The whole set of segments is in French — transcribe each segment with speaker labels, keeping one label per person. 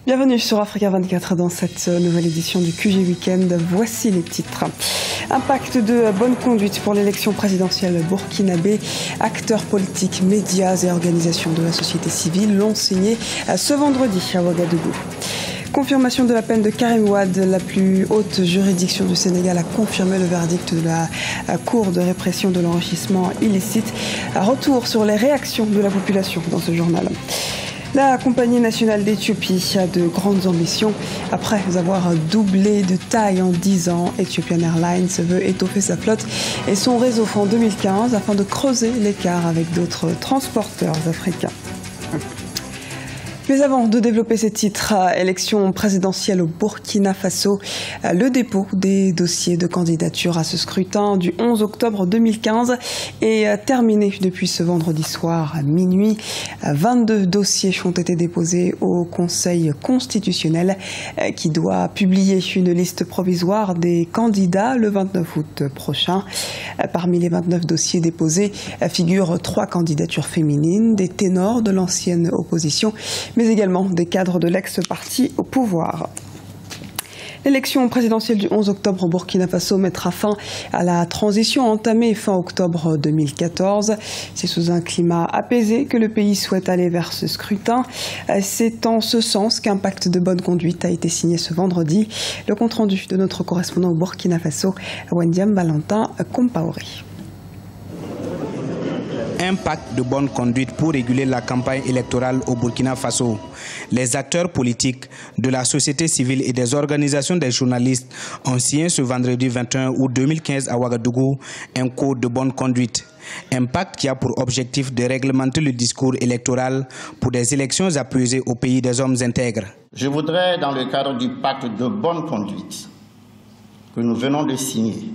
Speaker 1: Bienvenue sur Africa 24 dans cette nouvelle édition du QG Weekend. Voici les titres. Un pacte de bonne conduite pour l'élection présidentielle burkinabé. Acteurs politiques, médias et organisations de la société civile l'ont signé ce vendredi à Ouagadougou. Confirmation de la peine de Karim Wade. La plus haute juridiction du Sénégal a confirmé le verdict de la Cour de répression de l'enrichissement illicite. Retour sur les réactions de la population dans ce journal. La compagnie nationale d'Éthiopie a de grandes ambitions. Après avoir doublé de taille en 10 ans, Ethiopian Airlines veut étoffer sa flotte et son réseau en 2015 afin de creuser l'écart avec d'autres transporteurs africains. Mais avant de développer ces titres, élection présidentielle au Burkina Faso, le dépôt des dossiers de candidature à ce scrutin du 11 octobre 2015 est terminé depuis ce vendredi soir à minuit. 22 dossiers ont été déposés au Conseil constitutionnel qui doit publier une liste provisoire des candidats le 29 août prochain. Parmi les 29 dossiers déposés figurent 3 candidatures féminines, des ténors de l'ancienne opposition, mais également des cadres de l'ex-parti au pouvoir. L'élection présidentielle du 11 octobre au Burkina Faso mettra fin à la transition entamée fin octobre 2014. C'est sous un climat apaisé que le pays souhaite aller vers ce scrutin. C'est en ce sens qu'un pacte de bonne conduite a été signé ce vendredi. Le compte-rendu de notre correspondant au Burkina Faso, Wendiam Valentin Compaoré.
Speaker 2: Un pacte de bonne conduite pour réguler la campagne électorale au Burkina Faso. Les acteurs politiques de la société civile et des organisations des journalistes ont signé ce vendredi 21 août 2015 à Ouagadougou un code de bonne conduite. Un pacte qui a pour objectif de réglementer le discours électoral pour des élections apaisées au pays des hommes intègres.
Speaker 3: Je voudrais, dans le cadre du pacte de bonne conduite que nous venons de signer,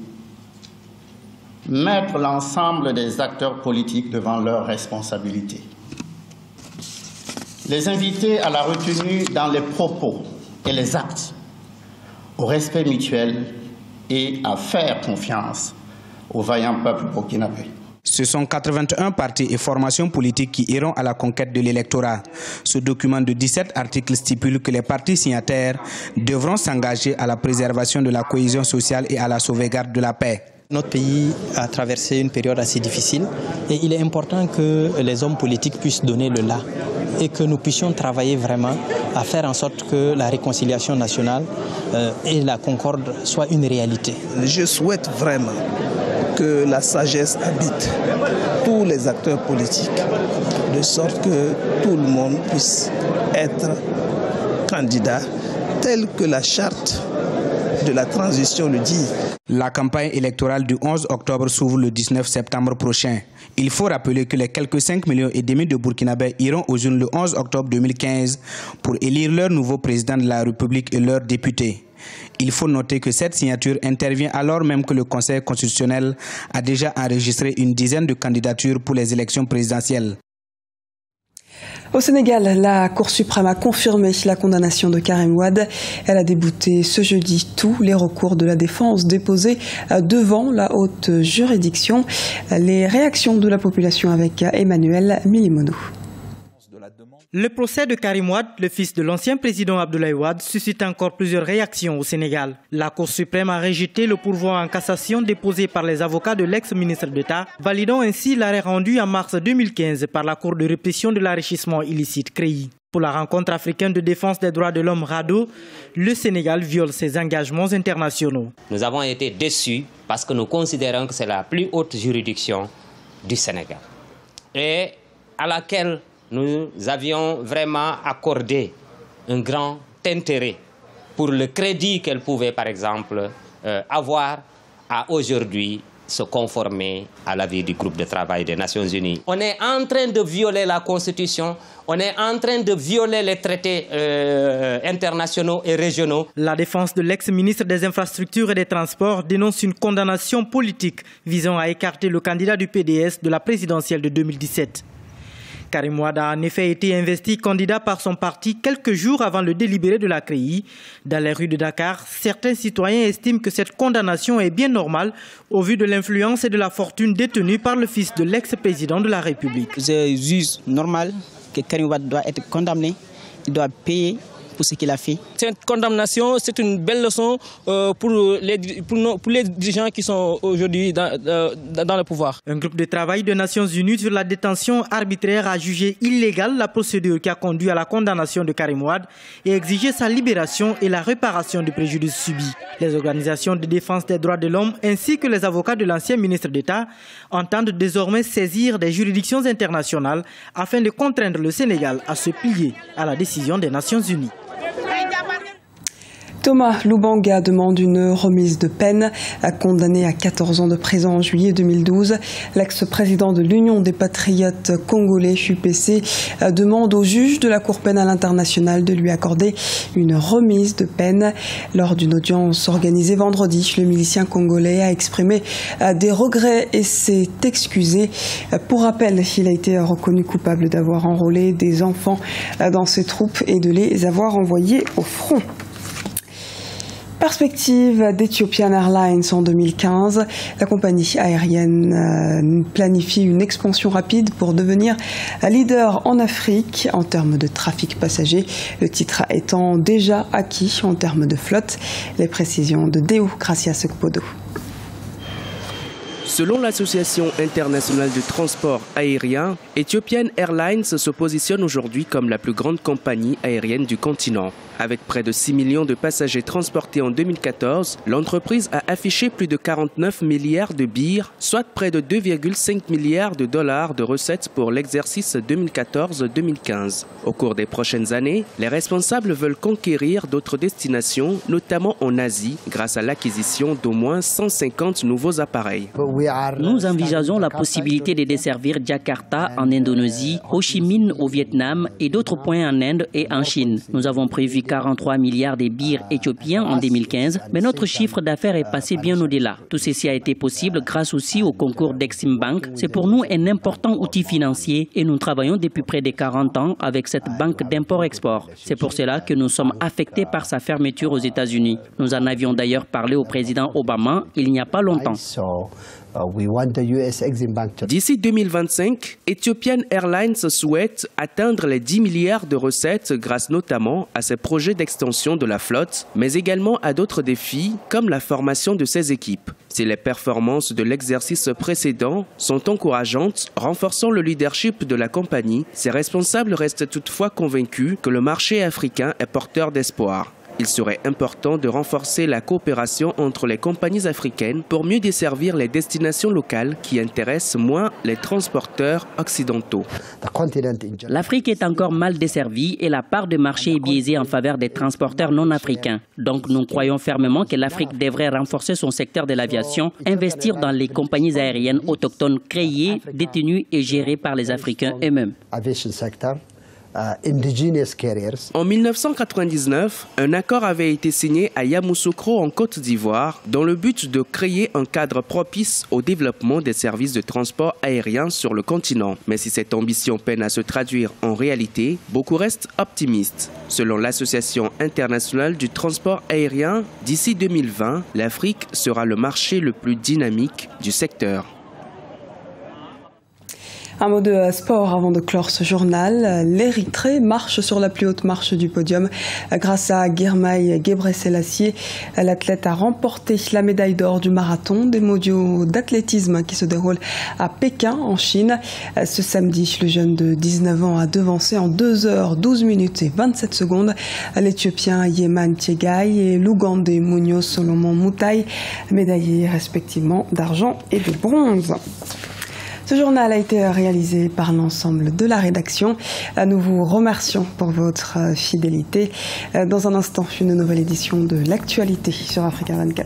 Speaker 3: mettre l'ensemble des acteurs politiques devant leurs responsabilités. Les inviter à la retenue dans les propos et les actes, au respect mutuel et à faire confiance au vaillant peuple burkinabé.
Speaker 2: Ce sont 81 partis et formations politiques qui iront à la conquête de l'électorat. Ce document de 17 articles stipule que les partis signataires devront s'engager à la préservation de la cohésion sociale et à la sauvegarde de la paix.
Speaker 4: Notre pays a traversé une période assez difficile et il est important que les hommes politiques puissent donner le là et que nous puissions travailler vraiment à faire en sorte que la réconciliation nationale et la concorde soient une réalité.
Speaker 5: Je souhaite vraiment que la sagesse habite tous les acteurs politiques, de sorte que tout le monde puisse être candidat tel que la charte de la transition le dit.
Speaker 2: La campagne électorale du 11 octobre s'ouvre le 19 septembre prochain. Il faut rappeler que les quelques 5,5 millions de Burkinabés iront aux urnes le 11 octobre 2015 pour élire leur nouveau président de la République et leurs députés. Il faut noter que cette signature intervient alors même que le Conseil constitutionnel a déjà enregistré une dizaine de candidatures pour les élections présidentielles.
Speaker 1: Au Sénégal, la Cour suprême a confirmé la condamnation de Karim Wade. Elle a débouté ce jeudi tous les recours de la défense déposés devant la haute juridiction. Les réactions de la population avec Emmanuel Milimonou.
Speaker 6: Le procès de Karim Wade, le fils de l'ancien président Abdoulaye Wade, suscite encore plusieurs réactions au Sénégal. La Cour suprême a rejeté le pourvoi en cassation déposé par les avocats de l'ex-ministre d'État, validant ainsi l'arrêt rendu en mars 2015 par la Cour de répression de l'enrichissement illicite CREI. Pour la rencontre africaine de défense des droits de l'homme RADDHO, le Sénégal viole ses engagements internationaux.
Speaker 7: Nous avons été déçus parce que nous considérons que c'est la plus haute juridiction du Sénégal et à laquelle nous avions vraiment accordé un grand intérêt pour le crédit qu'elle pouvait, par exemple, avoir à aujourd'hui se conformer à l'avis du groupe de travail des Nations Unies. On est en train de violer la Constitution, on est en train de violer les traités internationaux et régionaux.
Speaker 6: La défense de l'ex-ministre des Infrastructures et des Transports dénonce une condamnation politique visant à écarter le candidat du PDS de la présidentielle de 2017. Karim Wade a en effet été investi candidat par son parti quelques jours avant le délibéré de la CREI. Dans les rues de Dakar, certains citoyens estiment que cette condamnation est bien normale au vu de l'influence et de la fortune détenue par le fils de l'ex-président de la République.
Speaker 8: Je juge normal que Karim Wade doit être condamné, il doit payer pour ce qu'il a fait.
Speaker 9: Cette condamnation, c'est une belle leçon pour les dirigeants qui sont aujourd'hui dans le pouvoir.
Speaker 6: Un groupe de travail des Nations Unies sur la détention arbitraire a jugé illégale la procédure qui a conduit à la condamnation de Karim Wade et exigé sa libération et la réparation du préjudice subi. Les organisations de défense des droits de l'homme ainsi que les avocats de l'ancien ministre d'État entendent désormais saisir des juridictions internationales afin de contraindre le Sénégal à se plier à la décision des Nations Unies.
Speaker 1: Thomas Lubanga demande une remise de peine. Condamné à 14 ans de prison en juillet 2012, l'ex-président de l'Union des patriotes congolais, UPC, demande au juge de la Cour pénale internationale de lui accorder une remise de peine. Lors d'une audience organisée vendredi, le milicien congolais a exprimé des regrets et s'est excusé. Pour rappel, il a été reconnu coupable d'avoir enrôlé des enfants dans ses troupes et de les avoir envoyés au front. Perspective d'Ethiopian Airlines en 2015. La compagnie aérienne planifie une expansion rapide pour devenir leader en Afrique en termes de trafic passager. Le titre étant déjà acquis en termes de flotte. Les précisions de Deo Gracias Okpodo.
Speaker 10: Selon l'Association internationale de transport aérien, Ethiopian Airlines se positionne aujourd'hui comme la plus grande compagnie aérienne du continent. Avec près de 6 millions de passagers transportés en 2014, l'entreprise a affiché plus de 49 milliards de birrs, soit près de 2,5 milliards de dollars de recettes pour l'exercice 2014-2015. Au cours des prochaines années, les responsables veulent conquérir d'autres destinations, notamment en Asie, grâce à l'acquisition d'au moins 150 nouveaux appareils.
Speaker 11: Nous envisageons la possibilité de desservir Jakarta en Indonésie, Ho Chi Minh au Vietnam et d'autres points en Inde et en Chine. Nous avons prévu 43 milliards de birrs éthiopiens en 2015, mais notre chiffre d'affaires est passé bien au-delà. Tout ceci a été possible grâce aussi au concours d'Exim Bank. C'est pour nous un important outil financier et nous travaillons depuis près de 40 ans avec cette banque d'import-export. C'est pour cela que nous sommes affectés par sa fermeture aux États-Unis. Nous en avions d'ailleurs parlé au président Obama il n'y a pas longtemps.
Speaker 10: D'ici 2025, Ethiopian Airlines souhaite atteindre les 10 milliards de recettes grâce notamment à ses projets d'extension de la flotte, mais également à d'autres défis comme la formation de ses équipes. Si les performances de l'exercice précédent sont encourageantes, renforçant le leadership de la compagnie, ses responsables restent toutefois convaincus que le marché africain est porteur d'espoir. Il serait important de renforcer la coopération entre les compagnies africaines pour mieux desservir les destinations locales qui intéressent moins les transporteurs occidentaux.
Speaker 11: L'Afrique est encore mal desservie et la part de marché est biaisée en faveur des transporteurs non africains. Donc nous croyons fermement que l'Afrique devrait renforcer son secteur de l'aviation, investir dans les compagnies aériennes autochtones créées, détenues et gérées par les Africains eux-mêmes.
Speaker 10: En 1999, un accord avait été signé à Yamoussoukro en Côte d'Ivoire dans le but de créer un cadre propice au développement des services de transport aérien sur le continent. Mais si cette ambition peine à se traduire en réalité, beaucoup restent optimistes. Selon l'Association internationale du transport aérien, d'ici 2020, l'Afrique sera le marché le plus dynamique du secteur.
Speaker 1: Un mot de sport avant de clore ce journal. L'Érythrée marche sur la plus haute marche du podium grâce à Girmay Gebrselassie. L'athlète a remporté la médaille d'or du marathon des mondiaux d'athlétisme qui se déroule à Pékin en Chine. Ce samedi, le jeune de 19 ans a devancé en 2 heures 12 minutes et 27 secondes l'Éthiopien Yeman Tchegai et l'Ougandais Munoz Solomon Mutai, médaillés respectivement d'argent et de bronze. Ce journal a été réalisé par l'ensemble de la rédaction. Nous vous remercions pour votre fidélité. Dans un instant, une nouvelle édition de l'actualité sur Africa 24.